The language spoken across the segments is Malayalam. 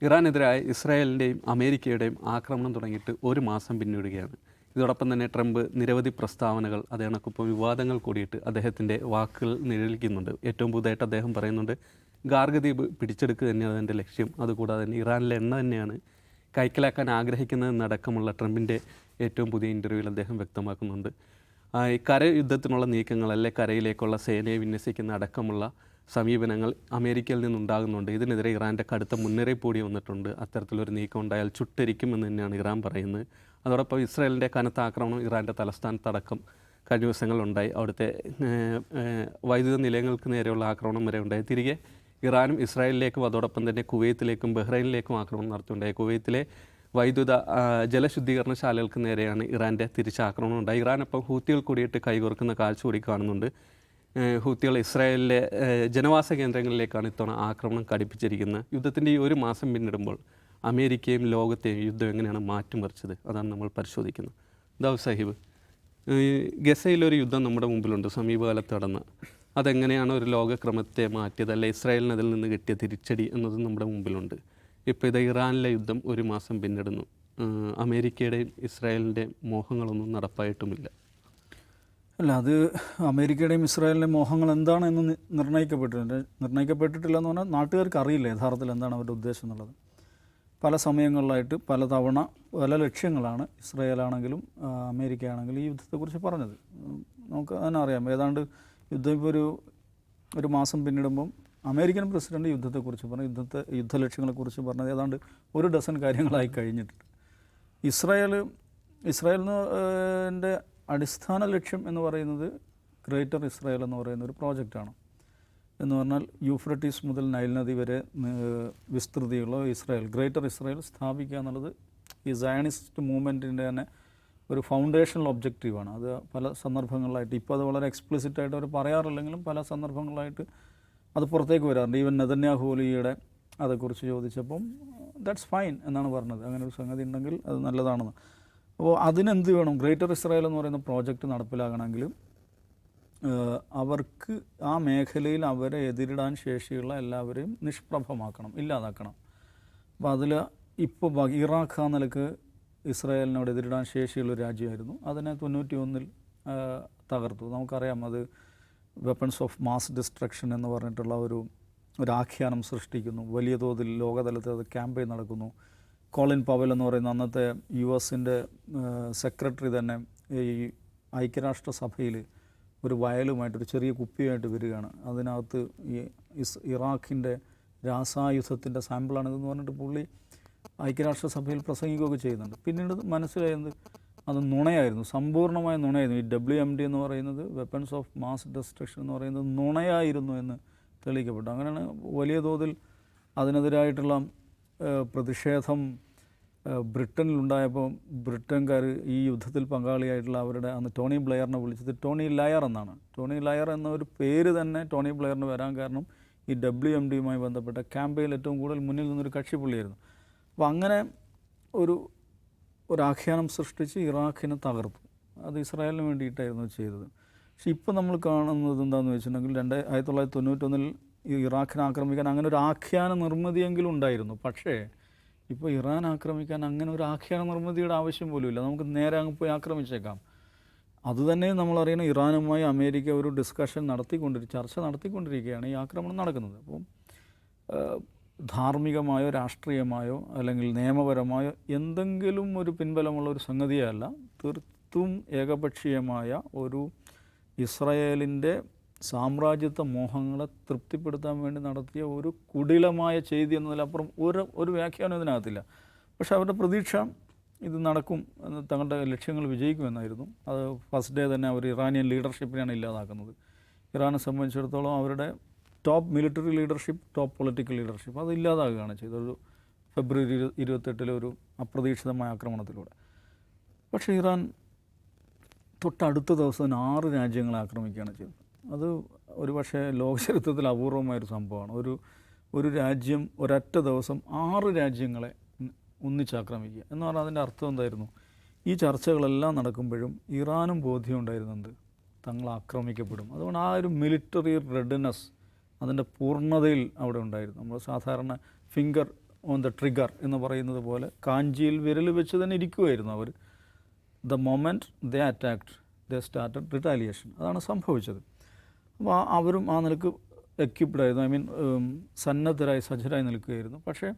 ഇറാനെതിരായ ഇസ്രായേലിൻ്റെയും അമേരിക്കയുടെയും ആക്രമണം തുടങ്ങിയിട്ട് ഒരു മാസം പിന്നിടുകയാണ്. ഇതോടൊപ്പം തന്നെ ട്രംപ് നിരവധി പ്രസ്താവനകൾ അതേണക്കൊപ്പം വിവാദങ്ങൾ കൂടിയിട്ട് അദ്ദേഹത്തിൻ്റെ വാക്കുകൾ നിഴലിക്കുന്നുണ്ട്. ഏറ്റവും പുതുതായിട്ട് അദ്ദേഹം പറയുന്നുണ്ട് ഗാർഗ് ദ്വീപ് പിടിച്ചെടുക്കുക തന്നെയാണ് അതിൻ്റെ ലക്ഷ്യം. അതുകൂടാതെ തന്നെ ഇറാനിലെ എണ്ണ തന്നെയാണ് കൈക്കലാക്കാൻ ആഗ്രഹിക്കുന്നതെന്നടക്കമുള്ള ട്രംപിൻ്റെ ഏറ്റവും പുതിയ ഇൻ്റർവ്യൂവിൽ അദ്ദേഹം വ്യക്തമാക്കുന്നുണ്ട്. ഈ കരയുദ്ധത്തിനുള്ള നീക്കങ്ങൾ അല്ലെ കരയിലേക്കുള്ള സേനയെ വിന്യസിക്കുന്ന അടക്കമുള്ള സമീപനങ്ങൾ അമേരിക്കയിൽ നിന്നുണ്ടാകുന്നുണ്ട്. ഇതിനെതിരെ ഇറാൻ്റെ കടുത്ത മുന്നറിയിപ്പ് കൂടി വന്നിട്ടുണ്ട്. അത്തരത്തിലൊരു നീക്കം ഉണ്ടായാൽ ചുട്ടരിക്കുമെന്ന് തന്നെയാണ് ഇറാൻ പറയുന്നത്. അതോടൊപ്പം ഇസ്രായേലിൻ്റെ കനത്ത ആക്രമണം ഇറാൻ്റെ തലസ്ഥാനത്തടക്കം കഴിഞ്ഞ ദിവസങ്ങളുണ്ടായി. അവിടുത്തെ വൈദ്യുത നിലയങ്ങൾക്ക് നേരെയുള്ള ആക്രമണം വരെ ഉണ്ടായി. തിരികെ ഇറാനും ഇസ്രായേലിലേക്കും അതോടൊപ്പം തന്നെ കുവൈത്തിലേക്കും ബഹ്റൈനിലേക്കും ആക്രമണം നടത്തിയിട്ടുണ്ടായി. കുവൈത്തിലെ വൈദ്യുത ജലശുദ്ധീകരണശാലകൾക്ക് നേരെയാണ് ഇറാൻ്റെ തിരിച്ചാക്രമണം ഉണ്ടായി. ഇറാനൊപ്പം ഹൂത്തികൾ കൂടിയിട്ട് കൈകോർക്കുന്ന കാഴ്ച കൂടി കാണുന്നുണ്ട്. ഹൂത്തികൾ ഇസ്രായേലിലെ ജനവാസ കേന്ദ്രങ്ങളിലേക്കാണ് ഇത്തവണ ആക്രമണം കടുപ്പിച്ചിരിക്കുന്നത്. യുദ്ധത്തിൻ്റെ ഈ ഒരു മാസം പിന്നിടുമ്പോൾ അമേരിക്കയും ലോകത്തെയും യുദ്ധം എങ്ങനെയാണ് മാറ്റിമറിച്ചത്, അതാണ് നമ്മൾ പരിശോധിക്കുന്നത്. ദാവ് സാഹിബ്, ഗസയിലൊരു യുദ്ധം നമ്മുടെ മുമ്പിലുണ്ട് സമീപകാലത്ത് നടന്ന. അതെങ്ങനെയാണ് ഒരു ലോകക്രമത്തെ മാറ്റിയത്, അല്ലെ ഇസ്രായേലിന് അതിൽ നിന്ന് കിട്ടിയ തിരിച്ചടി എന്നതും നമ്മുടെ മുമ്പിലുണ്ട്. ഇപ്പോൾ ഇത് ഇറാനിലെ യുദ്ധം ഒരു മാസം പിന്നിടുന്നു. അമേരിക്കയുടെയും ഇസ്രായേലിൻ്റെ മോഹങ്ങളൊന്നും നടപ്പായിട്ടുമില്ല. അല്ല, അത് അമേരിക്കയുടെയും ഇസ്രായേലിൻ്റെയും മോഹങ്ങൾ എന്താണെന്ന് നിർണ്ണയിക്കപ്പെട്ടിട്ടില്ല എന്ന് പറഞ്ഞാൽ നാട്ടുകാർക്ക് അറിയില്ല യഥാർത്ഥത്തിൽ എന്താണ് അവരുടെ ഉദ്ദേശം എന്നുള്ളത്. പല സമയങ്ങളിലായിട്ട് പലതവണ പല ലക്ഷ്യങ്ങളാണ് ഇസ്രായേലാണെങ്കിലും അമേരിക്ക ആണെങ്കിലും ഈ യുദ്ധത്തെക്കുറിച്ച് പറഞ്ഞത്. നമുക്ക് തന്നെ അറിയാം. ഏതാണ്ട് യുദ്ധം ഇപ്പോൾ ഒരു മാസം പിന്നിടുമ്പം അമേരിക്കൻ പ്രസിഡന്റ് യുദ്ധത്തെക്കുറിച്ച് പറഞ്ഞു, യുദ്ധലക്ഷ്യങ്ങളെക്കുറിച്ച് പറഞ്ഞത് ഏതാണ്ട് 1 ഡസൻ കാര്യങ്ങളായി കഴിഞ്ഞിട്ടുണ്ട്. ഇസ്രായേലിൻ്റെ അടിസ്ഥാന ലക്ഷ്യം എന്ന് പറയുന്നത് ഗ്രേറ്റർ ഇസ്രായേൽ എന്ന് പറയുന്ന ഒരു പ്രോജക്റ്റാണ്. എന്ന് പറഞ്ഞാൽ യൂഫ്രട്ടീസ് മുതൽ നൈൽ നദി വരെ വിസ്തൃതിയുള്ള ഗ്രേറ്റർ ഇസ്രായേൽ സ്ഥാപിക്കുക എന്നുള്ളത് ഈ സയണിസ്റ്റ് മൂവ്മെൻറ്റിൻ്റെ തന്നെ ഒരു ഫൗണ്ടേഷണൽ ഒബ്ജക്റ്റീവാണ്. അത് പല സന്ദർഭങ്ങളിലായിട്ട്, ഇപ്പോൾ അത് വളരെ എക്സ്പ്ലിസിറ്റായിട്ട് അവർ പറയാറില്ലെങ്കിലും പല സന്ദർഭങ്ങളിലായിട്ട് അത് പുറത്തേക്ക് വരാറുണ്ട്. ഈവൻ നെതന്യാഹുലിയുടെ അതേക്കുറിച്ച് ചോദിച്ചപ്പം ദാറ്റ്സ് ഫൈൻ എന്നാണ് പറഞ്ഞത്. അങ്ങനെ ഒരു സംഗതി ഉണ്ടെങ്കിൽ അത് നല്ലതാണെന്ന്. അപ്പോൾ അതിനെന്ത് വേണം? ഗ്രേറ്റർ ഇസ്രായേൽ എന്ന് പറയുന്ന പ്രോജക്റ്റ് നടപ്പിലാകണമെങ്കിൽ അവർക്ക് ആ മേഖലയിൽ അവരെ എതിരിടാൻ ശേഷിയുള്ള എല്ലാവരെയും നിഷ്പ്രഭമാക്കണം, ഇല്ലാതാക്കണം. അപ്പോൾ അതിൽ ഇപ്പോൾ ഇറാഖ് ആ നിലക്ക് ഇസ്രായേലിനോട് എതിരിടാൻ ശേഷിയുള്ളൊരു രാജ്യമായിരുന്നു. അതിനെ 91-ൽ തകർത്തു. നമുക്കറിയാം, അത് വെപ്പൺസ് ഓഫ് മാസ് ഡിസ്ട്രക്ഷൻ എന്ന് പറഞ്ഞിട്ടുള്ള ഒരു ആഖ്യാനം സൃഷ്ടിക്കുന്നു. വലിയ തോതിൽ ലോകതലത്തിൽ അത് ക്യാമ്പയിൻ നടക്കുന്നു. കോളിൻ പവൽ എന്ന് പറയുന്ന അന്നത്തെ US-ൻ്റെ സെക്രട്ടറി തന്നെ ഈ ഐക്യരാഷ്ട്രസഭയിൽ ഒരു വയലുമായിട്ടൊരു ചെറിയ കുപ്പിയുമായിട്ട് വരികയാണ്. അതിനകത്ത് ഈ ഇറാഖിൻ്റെ രാസായുധത്തിൻ്റെ സാമ്പിളാണിതെന്ന് പറഞ്ഞിട്ട് പുള്ളി ഐക്യരാഷ്ട്രസഭയിൽ പ്രസംഗിക്കുകയൊക്കെ ചെയ്യുന്നുണ്ട്. പിന്നീട് മനസ്സിലായത് അത് നുണയായിരുന്നു, സമ്പൂർണ്ണമായ നുണയായിരുന്നു. ഈ WMD എന്ന് പറയുന്നത്, വെപ്പൺസ് ഓഫ് മാസ് ഡിസ്ട്രക്ഷൻ എന്ന് പറയുന്നത് നുണയായിരുന്നു എന്ന് തെളിയിക്കപ്പെട്ടു. അങ്ങനെയാണ് വലിയ തോതിൽ അതിനെതിരായിട്ടുള്ള പ്രതിഷേധം ബ്രിട്ടനിലുണ്ടായപ്പോൾ ബ്രിട്ടൻകാർ ഈ യുദ്ധത്തിൽ പങ്കാളിയായിട്ടുള്ള അവരുടെ അന്ന് ടോണി ബ്ലെയറിനെ വിളിച്ചത് ടോണി ലയർ എന്നാണ്. ടോണി ലയർ എന്ന ഒരു പേര് തന്നെ ടോണി ബ്ലെയറിന് വരാൻ കാരണം ഈ WMDയുമായി ബന്ധപ്പെട്ട ക്യാമ്പയിനിൽ ഏറ്റവും കൂടുതൽ മുന്നിൽ നിന്നൊരു കക്ഷി പുള്ളിയായിരുന്നു. അപ്പോൾ അങ്ങനെ ഒരു ആഖ്യാനം സൃഷ്ടിച്ച് ഇറാഖിനെ തകർത്തു. അത് ഇസ്രായേലിന് വേണ്ടിയിട്ടായിരുന്നു ചെയ്തത്. പക്ഷെ ഇപ്പോൾ നമ്മൾ കാണുന്നത് എന്താണെന്ന് വെച്ചിട്ടുണ്ടെങ്കിൽ 1991-ൽ ഇറാഖിനെ ആക്രമിക്കാൻ അങ്ങനെ ഒരു ആഖ്യാന നിർമ്മിതിയെങ്കിലും ഉണ്ടായിരുന്നു. പക്ഷേ ഇപ്പോൾ ഇറാൻ ആക്രമിക്കാൻ അങ്ങനെ ഒരു ആഖ്യാന നിർമ്മിതിയുടെ ആവശ്യം പോലും ഇല്ല. നമുക്ക് നേരെ അങ്ങ് പോയി ആക്രമിച്ചേക്കാം. അതുതന്നെ നമ്മളറിയണം, ഇറാനുമായി അമേരിക്ക ഒരു ചർച്ച നടത്തിക്കൊണ്ടിരിക്കുകയാണ് ഈ ആക്രമണം നടക്കുന്നത്. അപ്പം ധാർമ്മികമായോ രാഷ്ട്രീയമായോ അല്ലെങ്കിൽ നിയമപരമായോ എന്തെങ്കിലും ഒരു പിൻബലമുള്ള ഒരു സംഗതിയല്ല, തീർത്തും ഏകപക്ഷീയമായ ഒരു ഇസ്രായേലിൻ്റെ സാമ്രാജ്യത്വ മോഹങ്ങളെ തൃപ്തിപ്പെടുത്താൻ വേണ്ടി നടത്തിയ ഒരു കുടിലമായ ചെയ്തി എന്നതിലപ്പുറം ഒരു വ്യാഖ്യാനം ഇതിനകത്തില്ല. പക്ഷേ അവരുടെ പ്രതീക്ഷ ഇത് നടക്കും, തങ്ങളുടെ ലക്ഷ്യങ്ങൾ വിജയിക്കുമെന്നായിരുന്നു. അത് ഫസ്റ്റ് ഡേ തന്നെ അവർ ഇറാനിയൻ ലീഡർഷിപ്പിനെയാണ് ഇല്ലാതാക്കുന്നത്. ഇറാനെ സംബന്ധിച്ചിടത്തോളം അവരുടെ top military leadership, top political leadership അത് ഇല്ലാതാകുകയാണ് ചെയ്തത് ഒരു ഫെബ്രുവരി 28 ഒരു അപ്രതീക്ഷിതമായ ആക്രമണത്തിലൂടെ. പക്ഷേ ഇറാൻ തൊട്ടടുത്ത ദിവസം 6 രാജ്യങ്ങളെ ആക്രമിക്കുകയാണ് ചെയ്തത്. അത് ഒരുപക്ഷെ ലോകചരിത്രത്തിൽ അപൂർവമായൊരു സംഭവമാണ്. ഒരു രാജ്യം ഒരൊറ്റ ദിവസം 6 രാജ്യങ്ങളെ ഒന്നിച്ചാക്രമിക്കുക എന്ന് പറഞ്ഞാൽ അതിൻ്റെ അർത്ഥം എന്തായിരുന്നു? ഈ ചർച്ചകളെല്ലാം നടക്കുമ്പോഴും ഇറാനും ബോധ്യമുണ്ടായിരുന്നുണ്ട് തങ്ങൾ ആക്രമിക്കപ്പെടും. അതുകൊണ്ട് ആ ഒരു മിലിറ്ററി റെഡിനെസ് അതിൻ്റെ പൂർണ്ണതയിൽ അവിടെ ഉണ്ടായിരുന്നു. നമ്മൾ സാധാരണ ഫിംഗർ ഓൺ ദ ട്രിഗർ എന്ന് പറയുന്നത് പോലെ കാഞ്ചിയിൽ വിരൽ വെച്ച് തന്നെ ഇരിക്കുമായിരുന്നു അവർ. The moment they attacked they started retaliation. അതാണ് സംഭവിച്ചത്. അപ്പോൾ അവരും ആ നിലക്ക് എക്യുപ്ഡ് ആയിരുന്നു, ഐ മീൻ സന്നദ്ധരായി സജ്ജരായി നിൽക്കുകയായിരുന്നു. പക്ഷേ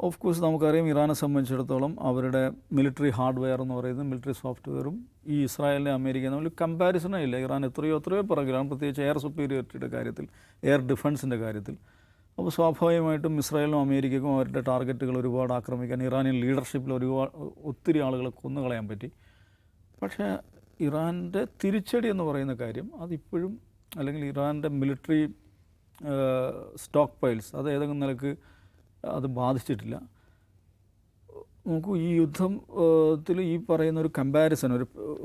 ഓഫ് കോഴ്സ് നമുക്കറിയാം ഇറാനെ സംബന്ധിച്ചിടത്തോളം അവരുടെ മിലിറ്ററി ഹാർഡ്വെയർ എന്ന് പറയുന്നത് മിലിറ്ററി സോഫ്റ്റ്വെയറും ഈ ഇസ്രായേലിനെ അമേരിക്ക തമ്മിൽ കമ്പാരിസണേ ഇല്ല. ഇറാൻ എത്രയോ പുറകിലാണ്, പ്രത്യേകിച്ച് എയർ സുപ്പീരിയോറിറ്റിയുടെ കാര്യത്തിൽ, എയർ ഡിഫൻസിൻ്റെ കാര്യത്തിൽ. അപ്പോൾ സ്വാഭാവികമായിട്ടും ഇസ്രായേലിനും അമേരിക്കയ്ക്കും അവരുടെ ടാർഗറ്റുകൾ ഒരുപാട് ആക്രമിക്കാൻ ഇറാനിയൻ ലീഡർഷിപ്പിൽ ഒത്തിരി ആളുകളെ കൊന്നുകളയാൻ പറ്റി. പക്ഷേ ഇറാൻ്റെ തിരിച്ചടി എന്ന് പറയുന്ന കാര്യം അതിപ്പോഴും, അല്ലെങ്കിൽ ഇറാൻ്റെ മിലിറ്ററി സ്റ്റോക്ക് പൈൽസ് അത് ഏതെങ്കിലും നിലക്ക് അത് ബാധിച്ചിട്ടില്ല. നോക്കൂ, ഈ യുദ്ധത്തിൽ ഈ പറയുന്ന ഒരു കമ്പാരിസൺ,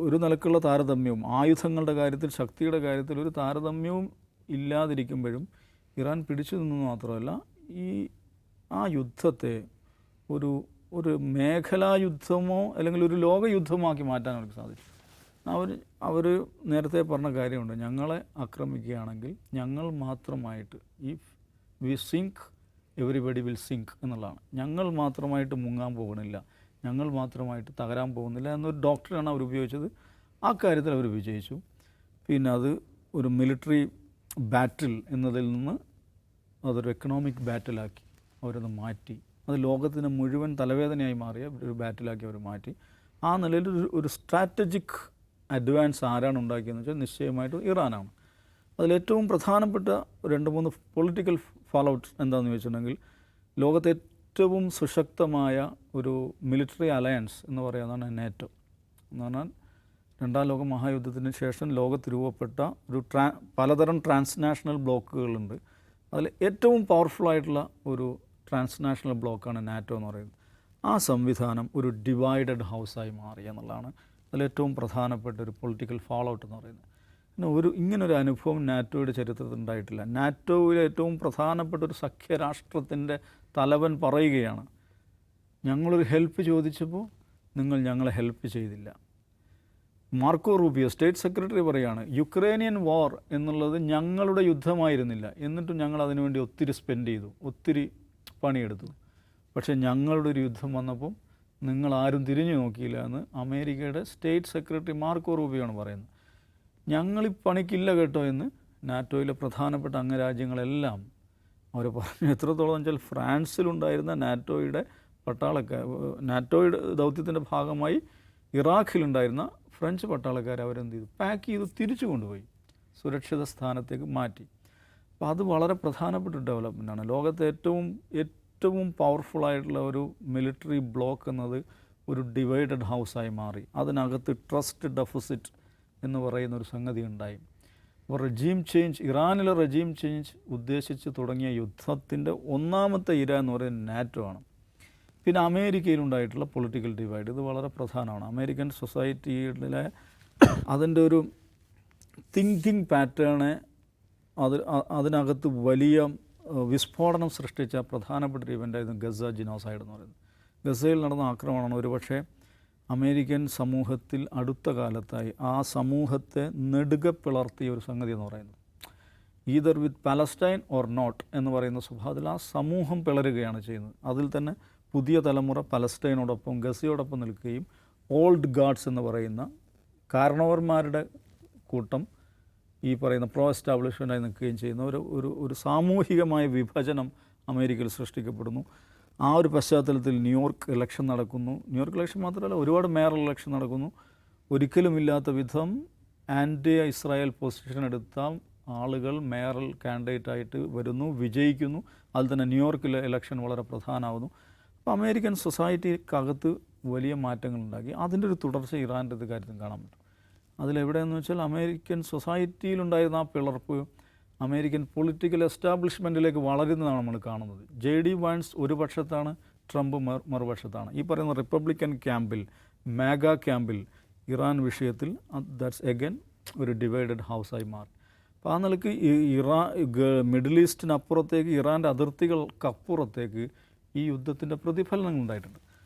ഒരു നിലക്കുള്ള താരതമ്യവും ആയുധങ്ങളുടെ കാര്യത്തിൽ, ശക്തിയുടെ കാര്യത്തിൽ ഒരു താരതമ്യവും ഇല്ലാതിരിക്കുമ്പോഴും ഇറാൻ പിടിച്ചു നിന്നു മാത്രമല്ല, ആ യുദ്ധത്തെ ഒരു മേഖലാ യുദ്ധമോ അല്ലെങ്കിൽ ഒരു ലോകയുദ്ധമാക്കി മാറ്റാൻ അവർക്ക് സാധിച്ചു. അവർ നേരത്തെ പറഞ്ഞ കാര്യമുണ്ട്, ഞങ്ങളെ ആക്രമിക്കുകയാണെങ്കിൽ ഞങ്ങൾ മാത്രമായിട്ട്, if we sink everybody will sink എന്നുള്ളതാണ്. ഞങ്ങൾ മാത്രമായിട്ട് മുങ്ങാൻ പോകുന്നില്ല, ഞങ്ങൾ മാത്രമായിട്ട് തകരാൻ പോകുന്നില്ല എന്നൊരു ഡോക്ടറാണ് അവർ ഉപയോഗിച്ചത്. ആ കാര്യത്തിൽ അവർ വിജയിച്ചു. പിന്നെ അത് ഒരു മിലിറ്ററി ബാറ്റിൽ എന്നതിൽ നിന്ന് അതൊരു എക്കണോമിക് ബാറ്റിലാക്കി അവരത് മാറ്റി. അത് ലോകത്തിന് മുഴുവൻ തലവേദനയായി മാറിയ ഒരു ബാറ്റിലാക്കി അവർ മാറ്റി. ആ നിലയിൽ ഒരു സ്ട്രാറ്റജിക് അഡ്വാൻസ് ആരാണ് ഉണ്ടാക്കിയതെന്ന് വെച്ചാൽ നിശ്ചയമായിട്ടും ഇറാനാണ്. അതിലേറ്റവും പ്രധാനപ്പെട്ട 2-3 പൊളിറ്റിക്കൽ ഫാൾ ഔട്ട് എന്താണെന്ന് ചോദിച്ചിട്ടുണ്ടെങ്കിൽ, ലോകത്തെ ഏറ്റവും സുശക്തമായ ഒരു മിലിറ്ററി അലയൻസ് എന്ന് പറയുന്നതാണ് നാറ്റോ. എന്ന് പറഞ്ഞാൽ 2ാം ലോക മഹായുദ്ധത്തിന് ശേഷം ലോകത്ത് രൂപപ്പെട്ട ഒരു പലതരം ട്രാൻസ്നാഷണൽ ബ്ലോക്കുകളുണ്ട്. അതിൽ ഏറ്റവും പവർഫുള്ളായിട്ടുള്ള ഒരു ട്രാൻസ്നാഷണൽ ബ്ലോക്കാണ് നാറ്റോ എന്ന് പറയുന്നത്. ആ സംവിധാനം ഒരു ഡിവൈഡഡ് ഹൗസായി മാറി എന്നുള്ളതാണ് അതിലേറ്റവും പ്രധാനപ്പെട്ട ഒരു പൊളിറ്റിക്കൽ ഫാൾ ഔട്ട് എന്ന് പറയുന്നത്. പിന്നെ ഇങ്ങനൊരു അനുഭവം നാറ്റോയുടെ ചരിത്രത്തിൽ ഉണ്ടായിട്ടില്ല. നാറ്റോയിലെ ഏറ്റവും പ്രധാനപ്പെട്ട ഒരു സഖ്യരാഷ്ട്രത്തിൻ്റെ തലവൻ പറയുകയാണ്, ഞങ്ങളൊരു ഹെൽപ്പ് ചോദിച്ചപ്പോൾ നിങ്ങൾ ഞങ്ങളെ ഹെൽപ്പ് ചെയ്തില്ല. മാർക്കോ റൂബിയോ സ്റ്റേറ്റ് സെക്രട്ടറി പറയുകയാണ്, യുക്രൈനിയൻ വാർ എന്നുള്ളത് ഞങ്ങളുടെ യുദ്ധമായിരുന്നില്ല, എന്നിട്ടും ഞങ്ങൾ അതിനുവേണ്ടി ഒത്തിരി സ്പെൻഡ് ചെയ്തു, ഒത്തിരി പണിയെടുത്തു. പക്ഷേ ഞങ്ങളുടെ ഒരു യുദ്ധം വന്നപ്പോൾ നിങ്ങളാരും തിരിഞ്ഞു നോക്കിയില്ല എന്ന് അമേരിക്കയുടെ സ്റ്റേറ്റ് സെക്രട്ടറി മാർക്കോ റൂബിയോ ആണ് പറയുന്നത്. ഞങ്ങളീ പണിക്കില്ല കേട്ടോ എന്ന് നാറ്റോയിലെ പ്രധാനപ്പെട്ട അംഗരാജ്യങ്ങളെല്ലാം അവർ പറഞ്ഞു. എത്രത്തോളം വെച്ചാൽ ഫ്രാൻസിലുണ്ടായിരുന്ന നാറ്റോയുടെ നാറ്റോയുടെ ദൗത്യത്തിൻ്റെ ഭാഗമായി ഇറാഖിലുണ്ടായിരുന്ന ഫ്രഞ്ച് പട്ടാളക്കാർ അവരെന്ത് ചെയ്തു, പാക്ക് ചെയ്ത് തിരിച്ചു കൊണ്ടുപോയി സുരക്ഷിത സ്ഥാനത്തേക്ക് മാറ്റി. അപ്പോൾ അത് വളരെ പ്രധാനപ്പെട്ട ഡെവലപ്മെൻറ്റാണ്. ലോകത്തെ ഏറ്റവും പവർഫുള്ളായിട്ടുള്ള ഒരു മിലിറ്ററി ബ്ലോക്ക് എന്നത് ഒരു ഡിവൈഡഡ് ഹൗസായി മാറി. അതിനകത്ത് ട്രസ്റ്റ് ഡെഫിസിറ്റ് എന്ന് പറയുന്ന ഒരു സംഗതി ഉണ്ടായി. അപ്പോൾ റെജീം ചേഞ്ച്, ഇറാനിലെ റെജീം ചേഞ്ച് ഉദ്ദേശിച്ച് തുടങ്ങിയ യുദ്ധത്തിൻ്റെ ഒന്നാമത്തെ ഇര എന്ന് പറയുന്നത് നാറ്റോ ആണ്. പിന്നെ അമേരിക്കയിലുണ്ടായിട്ടുള്ള പൊളിറ്റിക്കൽ ഡിവൈഡ്, ഇത് വളരെ പ്രധാനമാണ്. അമേരിക്കൻ സൊസൈറ്റിയിലെ അതിൻ്റെ ഒരു തിങ്കിങ് പാറ്റേണെ അതിനകത്ത് വലിയ വിസ്ഫോടനം സൃഷ്ടിച്ച പ്രധാനപ്പെട്ട ഒരു ഇവൻ്റായിരുന്നു ഗസ ജിനോസൈഡ് എന്ന് പറയുന്നത്. ഗസയിൽ നടന്ന ആക്രമണമാണ് ഒരുപക്ഷെ അമേരിക്കൻ സമൂഹത്തിൽ അടുത്ത കാലത്തായി ആ സമൂഹത്തെ നെടുക പിളർത്തിയ ഒരു സംഗതി എന്ന് പറയുന്നത്. Either with Palestine or not എന്ന് പറയുന്ന സ്വഭാവത്തിൽ ആ സമൂഹം പിളരുകയാണ് ചെയ്യുന്നത്. അതിൽ തന്നെ പുതിയ തലമുറ പലസ്റ്റൈനോടൊപ്പം ഗസയോടൊപ്പം നിൽക്കുകയും ഓൾഡ് ഗാഡ്സ് എന്ന് പറയുന്ന കാരണവന്മാരുടെ കൂട്ടം ഈ പറയുന്ന പ്രോ എസ്റ്റാബ്ലിഷ്മെൻറ്റായി നിൽക്കുകയും ചെയ്യുന്ന ഒരു സാമൂഹികമായ വിഭജനം അമേരിക്കയിൽ സൃഷ്ടിക്കപ്പെടുന്നു. ആ ഒരു പശ്ചാത്തലത്തിൽ ന്യൂയോർക്ക് ഇലക്ഷൻ നടക്കുന്നു. ന്യൂയോർക്ക് ഇലക്ഷൻ മാത്രമല്ല, ഒരുപാട് മേയർ ഇലക്ഷൻ നടക്കുന്നു. ഒരിക്കലുമില്ലാത്ത വിധം ആൻറ്റി ഇസ്രായേൽ പൊസിഷൻ എടുത്ത ആളുകൾ മേയറൽ കാൻഡിഡേറ്റായിട്ട് വരുന്നു, വിജയിക്കുന്നു. അതിൽ തന്നെ ന്യൂയോർക്കിലെ ഇലക്ഷൻ വളരെ പ്രധാനമാകുന്നു. അപ്പോൾ അമേരിക്കൻ സൊസൈറ്റിക്കകത്ത് വലിയ മാറ്റങ്ങളുണ്ടാക്കി. അതിൻ്റെ ഒരു തുടർച്ച ഇറാൻ്റെ ഇത് കാര്യത്തിൽ കാണാൻ പറ്റും. അതിലെവിടെയെന്ന് വെച്ചാൽ അമേരിക്കൻ സൊസൈറ്റിയിലുണ്ടായിരുന്ന ആ പിളർപ്പ് അമേരിക്കൻ പൊളിറ്റിക്കൽ എസ്റ്റാബ്ലിഷ്മെൻറ്റിലേക്ക് വളരുന്നതാണ് നമ്മൾ കാണുന്നത്. JD വാൻസ് ഒരു പക്ഷത്താണ്, ട്രംപ് മറുപക്ഷത്താണ്. ഈ പറയുന്ന റിപ്പബ്ലിക്കൻ ക്യാമ്പിൽ, മാഗ ക്യാമ്പിൽ ഇറാൻ വിഷയത്തിൽ ദാറ്റ്സ് എഗൻ ഒരു ഡിവൈഡഡ് ഹൗസായി മാറി. അപ്പോൾ ആ നിലയ്ക്ക് മിഡിൽ ഈസ്റ്റിനപ്പുറത്തേക്ക്, ഇറാൻ്റെ അതിർത്തികൾക്കപ്പുറത്തേക്ക് ഈ യുദ്ധത്തിൻ്റെ പ്രതിഫലനങ്ങൾ ഉണ്ടായിട്ടുണ്ട്.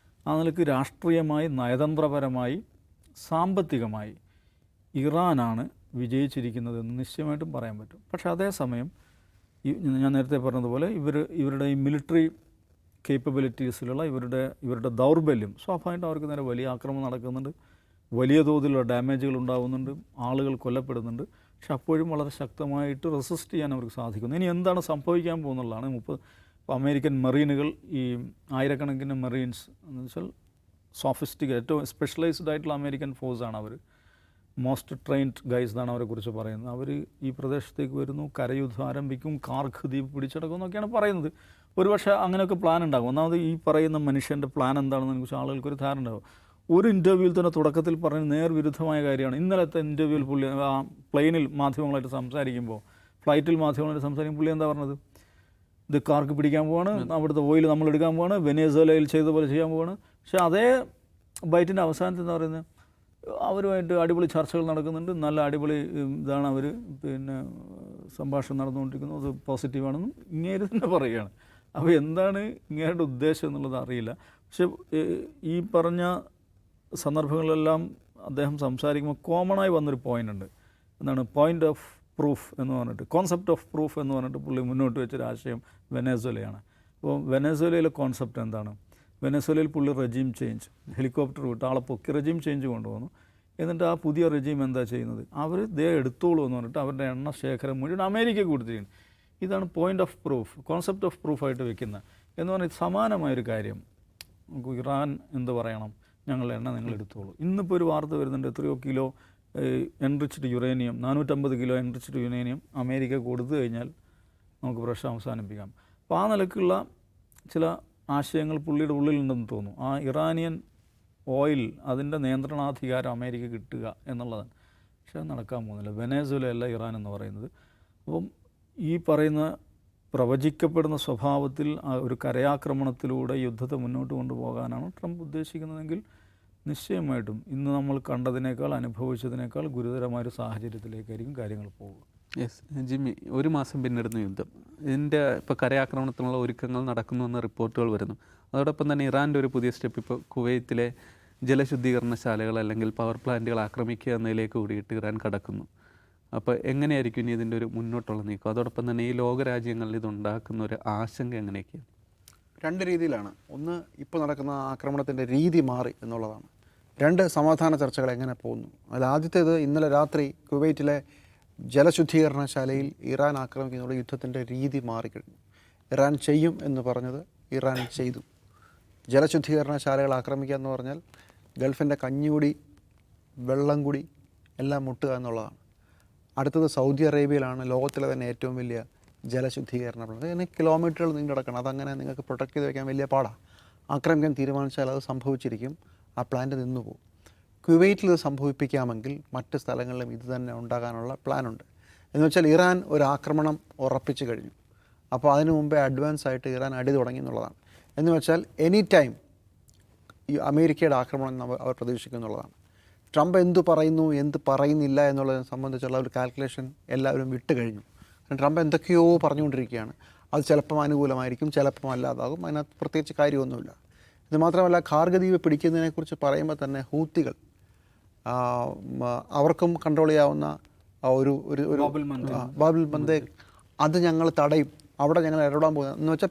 ആ നിലയ്ക്ക് രാഷ്ട്രീയമായി, നയതന്ത്രപരമായി, സാമ്പത്തികമായി ഇറാനാണ് വിജയിച്ചിരിക്കുന്നതെന്ന് നിശ്ചയമായിട്ടും പറയാൻ പറ്റും. പക്ഷേ അതേസമയം ഞാൻ നേരത്തെ പറഞ്ഞതുപോലെ ഇവരുടെ ഈ മിലിറ്ററി കേപ്പബിലിറ്റീസിലുള്ള ഇവരുടെ ദൗർബല്യം സ്വാഭാവികമായിട്ടും അവർക്ക് നേരെ വലിയ ആക്രമണം നടക്കുന്നുണ്ട്, വലിയ തോതിലുള്ള ഡാമേജുകൾ ഉണ്ടാകുന്നുണ്ട്, ആളുകൾ കൊല്ലപ്പെടുന്നുണ്ട്. പക്ഷെ അപ്പോഴും വളരെ ശക്തമായിട്ട് റെസിസ്റ്റ് ചെയ്യാൻ അവർക്ക് സാധിക്കുന്നു. ഇനി എന്താണ് സംഭവിക്കാൻ പോകുന്നുള്ളതാണ്. ഇപ്പോൾ അമേരിക്കൻ മെറീനുകൾ, ഈ ആയിരക്കണക്കിന് മെറീൻസ് എന്ന് വെച്ചാൽ ഏറ്റവും സ്പെഷ്യലൈസ്ഡ് ആയിട്ടുള്ള അമേരിക്കൻ ഫോഴ്സാണ് അവർ. മോസ്റ്റ് ട്രെയിൻഡ് ഗൈസ് എന്നാണ് അവരെക്കുറിച്ച് പറയുന്നത്. അവർ ഈ പ്രദേശത്തേക്ക് വരുന്നു, കരയുദ്ധം ആരംഭിക്കും, കാർക്ക് ദ്വീപ് പിടിച്ചടക്കും എന്നൊക്കെയാണ് പറയുന്നത്. ഒരുപക്ഷെ അങ്ങനെയൊക്കെ പ്ലാൻ ഉണ്ടാകും. ഒന്നാമത് ഈ പറയുന്ന മനുഷ്യൻ്റെ പ്ലാൻ എന്താണെന്ന് കുറിച്ച് ആളുകൾക്കൊരു ധാരണ ഉണ്ടാകും. ഒരു ഇൻ്റർവ്യൂവിൽ തന്നെ തുടക്കത്തിൽ പറഞ്ഞ നേർവിരുദ്ധമായ കാര്യമാണ്. ഇന്നലത്തെ ഇൻ്റർവ്യൂവിൽ പുള്ളി ആ പ്ലെയിനിൽ മാധ്യമങ്ങളായിട്ട് സംസാരിക്കുമ്പോൾ, ഫ്ലൈറ്റിൽ മാധ്യമങ്ങളായിട്ട് സംസാരിക്കുമ്പോൾ പുള്ളി എന്താ പറഞ്ഞത്? ഇത് കാർക്ക് പിടിക്കാൻ പോവാണ്, അവിടുത്തെ ഓയിൽ നമ്മൾ എടുക്കാൻ പോവാണ്, വെനേസുവേലയിൽ ചെയ്ത പോലെ ചെയ്യാൻ പോവാണ്. പക്ഷേ അതേ ബൈറ്റിൻ്റെ അവസാനത്തിൽ എന്താ പറയുന്നത്? അവരുമായിട്ട് അടിപൊളി ചർച്ചകൾ നടക്കുന്നുണ്ട്, നല്ല അടിപൊളി ഇതാണ് അവർ സംഭാഷണം നടന്നുകൊണ്ടിരിക്കുന്നത്, അത് പോസിറ്റീവാണെന്നും ഇങ്ങേര് തന്നെ പറയുകയാണ്. അപ്പോൾ എന്താണ് ഇങ്ങേരുടെ ഉദ്ദേശം എന്നുള്ളത് അറിയില്ല. പക്ഷെ ഈ പറഞ്ഞ സന്ദർഭങ്ങളിലെല്ലാം അദ്ദേഹം സംസാരിക്കുമ്പോൾ കോമണായി വന്നൊരു പോയിൻ്റ് ഉണ്ട്. എന്താണ്? പോയിൻ്റ് ഓഫ് പ്രൂഫ് എന്ന് പറഞ്ഞിട്ട്, കോൺസെപ്റ്റ് ഓഫ് പ്രൂഫ് എന്ന് പറഞ്ഞിട്ട് പുള്ളി മുന്നോട്ട് വെച്ചൊരു ആശയം വെനേസുവേലയാണ്. അപ്പോൾ വെനേസുവേലയിലെ കോൺസെപ്റ്റ് എന്താണ്? വെനേസുവേലയിൽ പുള്ളി റെജീം ചേഞ്ച്, ഹെലികോപ്റ്റർ വിട്ട് ആളെ പൊക്കി റെജീം ചേഞ്ച് കൊണ്ടുപോകുന്നു. എന്നിട്ട് ആ പുതിയ റെജീം എന്താ ചെയ്യുന്നത്? അവർ എടുത്തോളൂ എന്ന് പറഞ്ഞിട്ട് അവരുടെ എണ്ണ ശേഖരം മുഴുവൻ അമേരിക്കയ്ക്ക് കൊടുത്തിരിക്കുന്നു. ഇതാണ് point of proof, concept of പ്രൂഫായിട്ട് വെക്കുന്നത്. എന്ന് പറഞ്ഞാൽ സമാനമായൊരു കാര്യം ഇറാൻ എന്ത് പറയണം? ഞങ്ങളുടെ എണ്ണ നിങ്ങൾ എടുത്തോളൂ. ഇന്നിപ്പോൾ ഒരു വാർത്ത വരുന്നുണ്ട്, എത്രയോ kilo enriched uranium, 450 kilo enriched uranium America കൊടുത്തു കഴിഞ്ഞാൽ നമുക്ക് പ്രശ്നം അവസാനിപ്പിക്കാം. അപ്പോൾ ആ നിലക്കുള്ള ചില ആശയങ്ങൾ പുള്ളിയുടെ ഉള്ളിലുണ്ടെന്ന് തോന്നുന്നു. ആ ഇറാനിയൻ ഓയിൽ, അതിൻ്റെ നിയന്ത്രണാധികാരം അമേരിക്ക കിട്ടുക എന്നുള്ളതാണ്. പക്ഷെ അത് നടക്കാൻ പോകുന്നില്ല. വെനേസുവേലയല്ല ഇറാൻ എന്ന് പറയുന്നത്. അപ്പം ഈ പറയുന്ന പ്രവചിക്കപ്പെടുന്ന സ്വഭാവത്തിൽ ഒരു കരയാക്രമണത്തിലൂടെ യുദ്ധത്തെ മുന്നോട്ട് കൊണ്ടുപോകാനാണ് ട്രംപ് ഉദ്ദേശിക്കുന്നതെങ്കിൽ നിശ്ചയമായിട്ടും ഇന്ന് നമ്മൾ കണ്ടതിനേക്കാൾ അനുഭവിച്ചതിനേക്കാൾ ഗുരുതരമായൊരു സാഹചര്യത്തിലേക്കായിരിക്കും കാര്യങ്ങൾ പോകുക. യെസ് ജിമ്മി, ഒരു മാസം പിന്നിടുന്ന യുദ്ധം, ഇതിൻ്റെ ഇപ്പോൾ കരയാക്രമണത്തിനുള്ള ഒരുക്കങ്ങൾ നടക്കുന്നുവെന്ന റിപ്പോർട്ടുകൾ വരുന്നു. അതോടൊപ്പം തന്നെ ഇറാൻ്റെ ഒരു പുതിയ സ്റ്റെപ്പ്, ഇപ്പോൾ കുവൈത്തിലെ ജലശുദ്ധീകരണശാലകൾ അല്ലെങ്കിൽ പവർ പ്ലാന്റുകൾ ആക്രമിക്കുക എന്നതിലേക്ക് കൂടിയിട്ട് ഇറാൻ കടക്കുന്നു. അപ്പോൾ എങ്ങനെയായിരിക്കും ഇനി ഇതിൻ്റെ ഒരു മുന്നോട്ടുള്ള നീക്കം? അതോടൊപ്പം തന്നെ ഈ ലോകരാജ്യങ്ങളിൽ ഇതുണ്ടാക്കുന്ന ഒരു ആശങ്ക എങ്ങനെയൊക്കെയാണ്? രണ്ട് രീതിയിലാണ്. ഒന്ന്, ഇപ്പോൾ നടക്കുന്ന ആക്രമണത്തിൻ്റെ രീതി മാറി എന്നുള്ളതാണ്. രണ്ട്, സമാധാന ചർച്ചകൾ എങ്ങനെ പോകുന്നു. അതിൽ ആദ്യത്തേത്, ഇന്നലെ രാത്രി കുവൈറ്റിലെ ജലശുദ്ധീകരണശാലയിൽ ഇറാൻ ആക്രമിക്കുന്നതോടെ യുദ്ധത്തിൻ്റെ രീതി മാറിക്കഴിഞ്ഞു. ഇറാൻ ചെയ്യും എന്ന് പറഞ്ഞത് ഇറാൻ ചെയ്തു. ജലശുദ്ധീകരണശാലകൾ ആക്രമിക്കുക എന്ന് പറഞ്ഞാൽ ഗൾഫിൻ്റെ കഞ്ഞികുടി, വെള്ളം കുടി എല്ലാം മുട്ടുക എന്നുള്ളതാണ്. അടുത്തത് സൗദി അറേബ്യയിലാണ് ലോകത്തിലെ തന്നെ ഏറ്റവും വലിയ ജലശുദ്ധീകരണ പ്ലാന്റ്. അതിന് കിലോമീറ്ററുകൾ നീണ്ടു കിടക്കണം. അതങ്ങനെ നിങ്ങൾക്ക് പ്രൊട്ടക്ട് ചെയ്ത് വയ്ക്കാൻ വലിയ പാടാണ്. ആക്രമിക്കാൻ തീരുമാനിച്ചാൽ അത് സംഭവിച്ചിരിക്കും, ആ പ്ലാന്റ് നിന്നു പോകും. കുവൈറ്റിൽ ഇത് സംഭവിപ്പിക്കാമെങ്കിൽ മറ്റ് സ്ഥലങ്ങളിലും ഇത് തന്നെ ഉണ്ടാകാനുള്ള പ്ലാനുണ്ട്. എന്ന് വെച്ചാൽ ഇറാൻ ഒരു ആക്രമണം ഉറപ്പിച്ചു കഴിഞ്ഞു. അപ്പോൾ അതിനു മുമ്പേ അഡ്വാൻസ് ആയിട്ട് ഇറാൻ അടി തുടങ്ങി എന്നുള്ളതാണ്. എന്ന് വെച്ചാൽ എനി ടൈം ഈ അമേരിക്കയുടെ ആക്രമണം അവർ പ്രതീക്ഷിക്കുന്നുള്ളതാണ്. ട്രംപ് എന്തു പറയുന്നു, എന്ത് പറയുന്നില്ല എന്നുള്ളതിനെ സംബന്ധിച്ചുള്ള ഒരു കാൽക്കുലേഷൻ എല്ലാവരും വിട്ട് കഴിഞ്ഞു. ട്രംപ് എന്തൊക്കെയോ പറഞ്ഞുകൊണ്ടിരിക്കുകയാണ്. അത് ചിലപ്പം അനുകൂലമായിരിക്കും, ചിലപ്പം അല്ലാതാകും. അതിനകത്ത് പ്രത്യേകിച്ച് കാര്യമൊന്നുമില്ല. ഇത് മാത്രമല്ല, ഖാർഗദ്വീപ് പിടിക്കുന്നതിനെക്കുറിച്ച് പറയുമ്പോൾ തന്നെ ഹൂത്തികൾ അവർക്കും കൺട്രോൾ ചെയ്യാവുന്ന ഒരു ബാബുൽ മന്ദേബ്, അത് ഞങ്ങൾ തടയും, അവിടെ ഞങ്ങൾ ഇടപെടാൻ പോകുന്നത് എന്ന് വെച്ചാൽ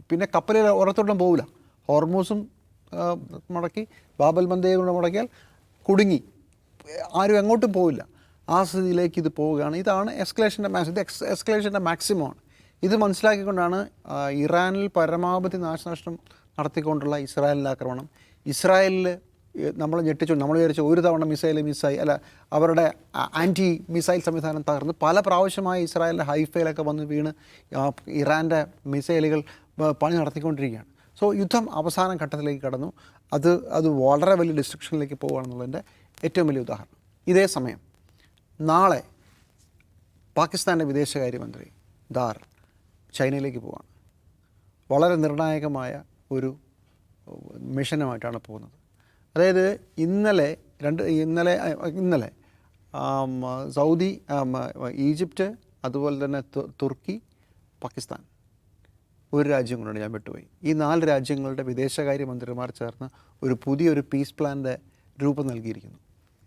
പിന്നെ കപ്പലിൽ ഒരത്തോട്ടും പോകില്ല. ഹോർമൂസും മുടക്കി, ബാബൽ മന്ദേബ് കൊണ്ട് മുടക്കിയാൽ കുടുങ്ങി, ആരും എങ്ങോട്ടും പോവില്ല. ആ സ്ഥിതിയിലേക്ക് ഇത് പോവുകയാണ്. ഇതാണ് ഇത് എസ്കലേഷൻ്റെ മാക്സിമമാണ്. ഇത് മനസ്സിലാക്കിക്കൊണ്ടാണ് ഇറാനിൽ പരമാവധി നാശനഷ്ടം നടത്തിക്കൊണ്ടുള്ള ഇസ്രായേലിൻ്റെ ആക്രമണം. ഇസ്രായേലിൽ നമ്മൾ ഞെട്ടിച്ചു. നമ്മൾ വിചാരിച്ചു ഒരു തവണ മിസൈൽ അവരുടെ ആൻറ്റി മിസൈൽ സംവിധാനം തകർന്ന് പല പ്രാവശ്യമായി ഇസ്രായേലിൻ്റെ ഹൈഫയിലൊക്കെ വന്ന് വീണ് ഇറാൻ്റെ മിസൈലുകൾ പണി നടത്തിക്കൊണ്ടിരിക്കുകയാണ്. സോ യുദ്ധം അവസാന ഘട്ടത്തിലേക്ക് കടന്നു. അത് വളരെ വലിയ ഡിസ്ട്രക്ഷനിലേക്ക് പോകുകയാണെന്നുള്ളതിൻ്റെ ഏറ്റവും വലിയ ഉദാഹരണം. ഇതേ സമയം നാളെ പാകിസ്ഥാൻ്റെ വിദേശകാര്യമന്ത്രി ദാർ ചൈനയിലേക്ക് പോവുകയാണ്. വളരെ നിർണായകമായ ഒരു മിഷനുമായിട്ടാണ് പോകുന്നത്. അതായത് ഇന്നലെ സൗദി, ഈജിപ്റ്റ്, അതുപോലെ തന്നെ തുർക്കി, പാകിസ്ഥാൻ, ഒരു രാജ്യം കൊണ്ടാണ് ഞാൻ വിട്ടുപോയി. ഈ 4 രാജ്യങ്ങളുടെ വിദേശകാര്യമന്ത്രിമാർ ചേർന്ന് പുതിയൊരു പീസ് പ്ലാൻ്റെ രൂപം നൽകിയിരിക്കുന്നു.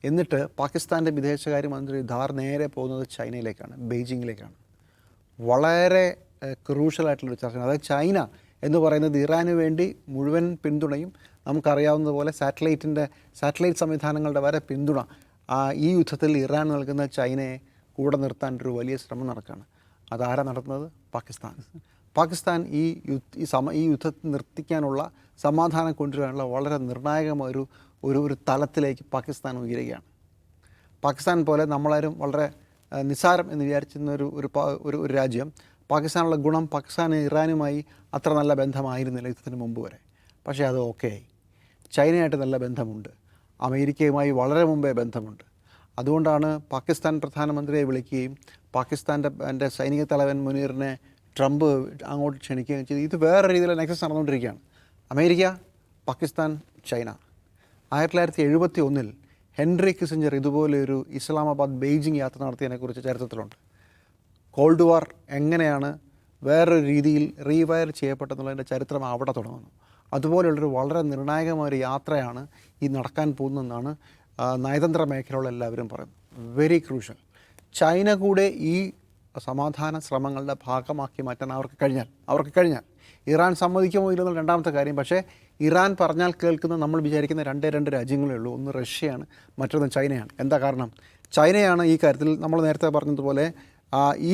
എന്നിട്ട് പാകിസ്ഥാൻ്റെ വിദേശകാര്യമന്ത്രി ധാർ നേരെ പോകുന്നത് ചൈനയിലേക്കാണ്, ബെയ്ജിങ്ങിലേക്കാണ്. വളരെ ക്രൂഷ്യലായിട്ടുള്ളൊരു ചർച്ചയാണ്. അതായത് ചൈന എന്ന് പറയുന്നത് ഇറാന് വേണ്ടി മുഴുവൻ പിന്തുണയും, നമുക്കറിയാവുന്നതുപോലെ സാറ്റലൈറ്റ് സംവിധാനങ്ങളുടെ വരെ പിന്തുണ ഈ യുദ്ധത്തിൽ ഇറാൻ നൽകുന്ന ചൈനയെ കൂടെ നിർത്താൻ ഒരു വലിയ ശ്രമം നടക്കുകയാണ്. അതാരാ നടത്തുന്നത്? പാകിസ്ഥാൻ ഈ യുദ്ധം നിർത്തിക്കാനുള്ള, സമാധാനം കൊണ്ടുവരാനുള്ള വളരെ നിർണായകമായ ഒരു തലത്തിലേക്ക് പാകിസ്ഥാൻ ഉയരുകയാണ്. പാകിസ്ഥാൻ പോലെ നമ്മളാരും വളരെ നിസ്സാരം എന്ന് വിചാരിച്ചിരുന്ന ഒരു രാജ്യം, പാകിസ്ഥാനുള്ള ഗുണം പാകിസ്ഥാന് ഇറാനുമായി അത്ര നല്ല ബന്ധമായിരുന്നില്ല യുദ്ധത്തിന് മുമ്പ് വരെ. പക്ഷേ അത് ഓക്കെ ആയി. ചൈനയായിട്ട് നല്ല ബന്ധമുണ്ട്, അമേരിക്കയുമായി വളരെ മുമ്പേ ബന്ധമുണ്ട്. അതുകൊണ്ടാണ് പാകിസ്ഥാൻ പ്രധാനമന്ത്രിയെ വിളിക്കുകയും പാകിസ്ഥാൻ്റെ സൈനിക തലവൻ മുനീറിനെ ട്രംപ് അങ്ങോട്ട് ക്ഷണിക്കുകയും ചെയ്തു. ഇത് വേറെ രീതിയിലുള്ള നെക്സസ് നടന്നുകൊണ്ടിരിക്കുകയാണ്. America, Pakistan, China. 1971 Henry Kissinger ഇതുപോലെ ഒരു ഇസ്ലാമാബാദ് ബെയ്ജിങ് യാത്ര നടത്തിയതിനെക്കുറിച്ച് ചരിത്രത്തിലുണ്ട്. കോൾഡ് വാർ എങ്ങനെയാണ് വേറൊരു രീതിയിൽ റീവയർ ചെയ്യപ്പെട്ടെന്നുള്ളതിൻ്റെ ചരിത്രം അവിടെ തുടങ്ങുന്നു. അതുപോലെയുള്ളൊരു വളരെ നിർണായകമായൊരു യാത്രയാണ് ഈ നടക്കാൻ പോകുന്നതെന്നാണ് നയതന്ത്ര മേഖലയുള്ള എല്ലാവരും പറയുന്നത്. Very crucial. ചൈന കൂടെ ഈ സമാധാന ശ്രമങ്ങളുടെ ഭാഗമാക്കി മാറ്റാൻ അവർക്ക് കഴിഞ്ഞാൽ ഇറാൻ സമ്മതിക്കുമോ ഇല്ലെന്നുള്ള രണ്ടാമത്തെ കാര്യം. പക്ഷേ ഇറാൻ പറഞ്ഞാൽ കേൾക്കുന്ന നമ്മൾ വിചാരിക്കുന്ന രണ്ട് രാജ്യങ്ങളേ ഉള്ളൂ. ഒന്ന് റഷ്യയാണ്, മറ്റൊന്ന് ചൈനയാണ്. എന്താ കാരണം? ചൈനയാണ് ഈ കാര്യത്തിൽ നമ്മൾ നേരത്തെ പറഞ്ഞതുപോലെ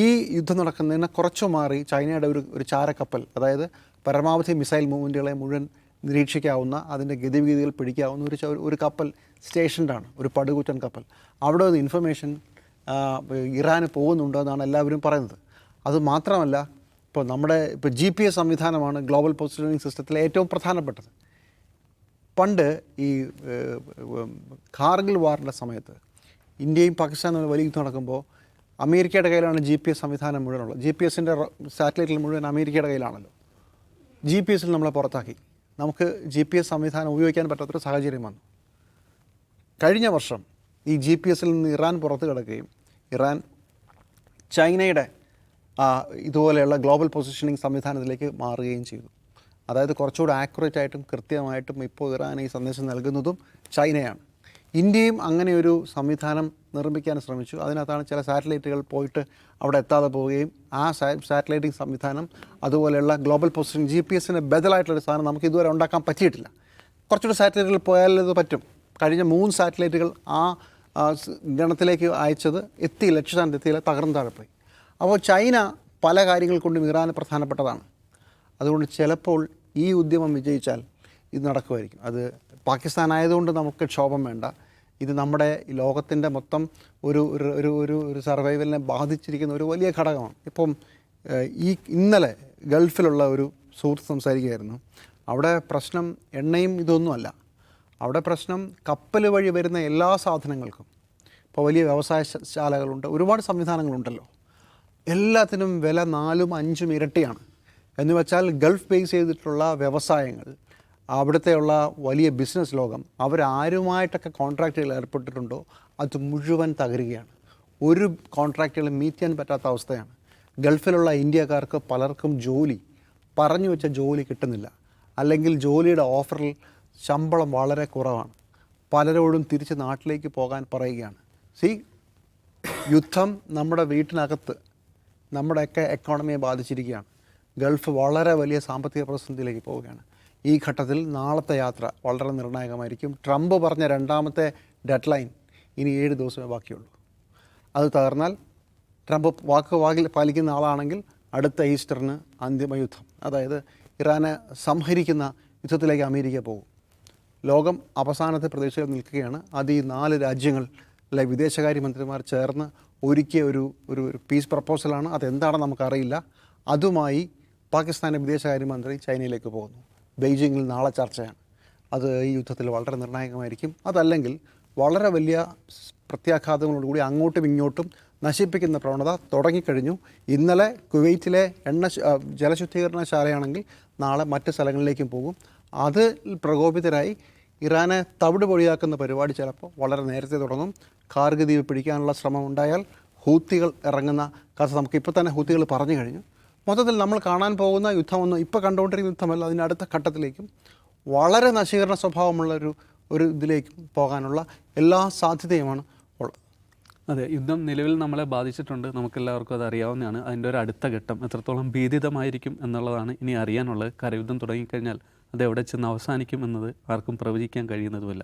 ഈ യുദ്ധം നടക്കുന്നതിന് കുറച്ചു മാറി ചൈനയുടെ ഒരു ചാരക്കപ്പൽ, അതായത് പരമാവധി മിസൈൽ മൂവ്മെൻറ്റുകളെ മുഴുവൻ നിരീക്ഷിക്കാവുന്ന, അതിൻ്റെ ഗതിവിഗതികൾ പിടിക്കാവുന്ന ഒരു കപ്പൽ സ്റ്റേഷൻഡാണ്, ഒരു പടുകൂറ്റൻ കപ്പൽ. അവിടെ നിന്ന് ഇൻഫർമേഷൻ ഇറാന് പോകുന്നുണ്ടോ എന്നാണ് എല്ലാവരും പറയുന്നത്. അതുമാത്രമല്ല, ഇപ്പോൾ GPS സംവിധാനമാണ് ഗ്ലോബൽ പൊസിഷനിങ് സിസ്റ്റത്തിലെ ഏറ്റവും പ്രധാനപ്പെട്ടത്. പണ്ട് ഈ കാർഗിൽ വാറിൻ്റെ സമയത്ത് ഇന്ത്യയും പാകിസ്ഥാനും വലിയ യുദ്ധം നടക്കുമ്പോൾ അമേരിക്കയുടെ കയ്യിലാണ് GPS സംവിധാനം മുഴുവനുള്ളത്. GPSൻ്റെ സാറ്റലൈറ്റിൽ മുഴുവൻ അമേരിക്കയുടെ കയ്യിലാണല്ലോ. GPSൽ നമ്മളെ പുറത്താക്കി. നമുക്ക് GPS സംവിധാനം ഉപയോഗിക്കാൻ പറ്റാത്തൊരു സാഹചര്യം വന്നു. കഴിഞ്ഞ വർഷം ഈ GPS-ൽ നിന്ന് ഇറാൻ പുറത്ത് കിടക്കുകയും ഇറാൻ ചൈനയുടെ ഇതുപോലെയുള്ള ഗ്ലോബൽ പൊസിഷനിങ് സംവിധാനത്തിലേക്ക് മാറുകയും ചെയ്തു. അതായത് കുറച്ചുകൂടി ആക്യുറേറ്റ് ആയിട്ടും കൃത്യമായിട്ടും ഇപ്പോൾ ഇറാൻ ഈ സന്ദേശം നൽകുന്നതും ചൈനയാണ്. ഇന്ത്യയും അങ്ങനെ ഒരു സംവിധാനം നിർമ്മിക്കാൻ ശ്രമിച്ചു. അതിനകത്താണ് ചില സാറ്റലൈറ്റുകൾ പോയിട്ട് അവിടെ എത്താതെ പോവുകയും ആ സാറ്റലൈറ്റിംഗ് സംവിധാനം അതുപോലെയുള്ള ഗ്ലോബൽ പൊസിഷനിങ് GPS-ന് ബദലായിട്ടുള്ളൊരു സാധനം നമുക്ക് ഇതുവരെ ഉണ്ടാക്കാൻ പറ്റിയിട്ടില്ല. കുറച്ചുകൂടി സാറ്റലൈറ്റുകൾ പോയാൽ ഇത് പറ്റും. കഴിഞ്ഞ 3 സാറ്റലൈറ്റുകൾ ആ ഗണത്തിലേക്ക് അയച്ചത് ലക്ഷ്യസ്ഥാനത്ത് എത്തിയില്ല, തകർന്നു താഴെ പോയി. അപ്പോൾ ചൈന പല കാര്യങ്ങൾ കൊണ്ടും ഇറാന് പ്രധാനപ്പെട്ടതാണ്. അതുകൊണ്ട് ചിലപ്പോൾ ഈ ഉദ്യമം വിജയിച്ചാൽ ഇത് നടക്കുമായിരിക്കും. അത് പാകിസ്ഥാൻ ആയതുകൊണ്ട് നമുക്ക് ക്ഷോഭം വേണ്ട. ഇത് നമ്മുടെ ലോകത്തിൻ്റെ മൊത്തം ഒരു സർവൈവലിനെ ബാധിച്ചിരിക്കുന്ന ഒരു വലിയ ഘടകമാണ്. ഇപ്പം ഇന്നലെ ഗൾഫിലുള്ള ഒരു സുഹൃത്ത് സംസാരിക്കുകയായിരുന്നു. അവിടെ പ്രശ്നം എണ്ണയും ഇതൊന്നുമല്ല. അവിടെ പ്രശ്നം കപ്പൽ വഴി വരുന്ന എല്ലാ സാധനങ്ങൾക്കും, ഇപ്പോൾ വലിയ വ്യവസായശാലകളുണ്ട്, ഒരുപാട് സംവിധാനങ്ങളുണ്ടല്ലോ, എല്ലാത്തിനും വില 4-5 ഇരട്ടിയാണ്. എന്ന് വെച്ചാൽ ഗൾഫ് ബേസ് ചെയ്തിട്ടുള്ള വ്യവസായങ്ങൾ, അവിടുത്തെയുള്ള വലിയ ബിസിനസ് ലോകം, അവരാരുമായിട്ടൊക്കെ കോൺട്രാക്റ്റുകൾ ഏർപ്പെട്ടിട്ടുണ്ടോ അത് മുഴുവൻ തകരുകയാണ്. ഒരു കോൺട്രാക്റ്റുകൾ മീറ്റ് ചെയ്യാൻ പറ്റാത്ത അവസ്ഥയാണ്. ഗൾഫിലുള്ള ഇന്ത്യക്കാർക്ക് പലർക്കും പറഞ്ഞു വെച്ച ജോലി കിട്ടുന്നില്ല, അല്ലെങ്കിൽ ജോലിയുടെ ഓഫറിൽ ശമ്പളം വളരെ കുറവാണ്. പലരോടും തിരിച്ച് നാട്ടിലേക്ക് പോകാൻ പറയുകയാണ്. യുദ്ധം നമ്മുടെ വീട്ടിനകത്ത് നമ്മുടെയൊക്കെ എക്കോണമിയെ ബാധിച്ചിരിക്കുകയാണ്. ഗൾഫ് വളരെ വലിയ സാമ്പത്തിക പ്രതിസന്ധിയിലേക്ക് പോവുകയാണ്. ഈ ഘട്ടത്തിൽ നാളത്തെ യാത്ര വളരെ നിർണായകമായിരിക്കും. ട്രംപ് പറഞ്ഞ രണ്ടാമത്തെ ഡെഡ് ലൈൻ ഇനി 7 ദിവസമേ ബാക്കിയുള്ളൂ. അത് തകർന്നാൽ ട്രംപ് പാലിക്കുന്ന ആളാണെങ്കിൽ അടുത്ത ഈസ്റ്ററിന് അന്തിമ യുദ്ധം, അതായത് ഇറാനെ സംഹരിക്കുന്ന യുദ്ധത്തിലേക്ക് അമേരിക്ക പോകും. ലോകം അവസാനത്തെ പ്രതീക്ഷയിൽ നിൽക്കുകയാണ്. അത് ഈ 4 രാജ്യങ്ങളിലെ വിദേശകാര്യമന്ത്രിമാർ ചേർന്ന് ഒരുക്കിയ ഒരു പീസ് പ്രപ്പോസലാണ്. അതെന്താണെന്ന് നമുക്കറിയില്ല. അതുമായി പാകിസ്ഥാൻ്റെ വിദേശകാര്യമന്ത്രി ചൈനയിലേക്ക് പോകുന്നു. ബെയ്ജിങ്ങിൽ നാളെ ചർച്ചയാണ്. അത് ഈ യുദ്ധത്തിൽ വളരെ നിർണായകമായിരിക്കും. അതല്ലെങ്കിൽ വളരെ വലിയ പ്രത്യാഘാതങ്ങളോടുകൂടി അങ്ങോട്ടും ഇങ്ങോട്ടും നശിപ്പിക്കുന്ന പ്രവണത തുടങ്ങിക്കഴിഞ്ഞു. ഇന്നലെ കുവൈറ്റിലെ ജലശുദ്ധീകരണശാലയാണെങ്കിൽ നാളെ മറ്റ് സ്ഥലങ്ങളിലേക്കും പോകും. അത് പ്രകോപിതരായി ഇറാനെ തവിട് പൊടിയാക്കുന്ന പരിപാടി ചിലപ്പോൾ വളരെ നേരത്തെ തുടങ്ങും. കാർഗിൽ ദ്വീപ് പിടിക്കാനുള്ള ശ്രമം ഉണ്ടായാൽ ഹൂത്തികൾ ഇറങ്ങുന്ന കഥ നമുക്കിപ്പോൾ തന്നെ ഹൂത്തികൾ പറഞ്ഞു കഴിഞ്ഞു. മൊത്തത്തിൽ നമ്മൾ കാണാൻ പോകുന്ന യുദ്ധമൊന്നും ഇപ്പോൾ കണ്ടുകൊണ്ടിരിക്കുന്ന യുദ്ധമല്ല, അതിനടുത്ത ഘട്ടത്തിലേക്കും വളരെ നശീകരണ സ്വഭാവമുള്ള ഒരു ഇതിലേക്കും പോകാനുള്ള എല്ലാ സാധ്യതയുമാണ് ഉള്ളത്. അതെ, യുദ്ധം നിലവിൽ നമ്മളെ ബാധിച്ചിട്ടുണ്ട്, നമുക്കെല്ലാവർക്കും അത് അറിയാവുന്നതാണ്. അതിൻ്റെ ഒരു അടുത്ത ഘട്ടം എത്രത്തോളം ഭീതിതമായിരിക്കും എന്നുള്ളതാണ് ഇനി അറിയാനുള്ളത്. കരയുദ്ധം തുടങ്ങിക്കഴിഞ്ഞാൽ അത് എവിടെ ചെന്ന് അവസാനിക്കും എന്നത് ആർക്കും പ്രവചിക്കാൻ കഴിയുന്നതുമല്ല.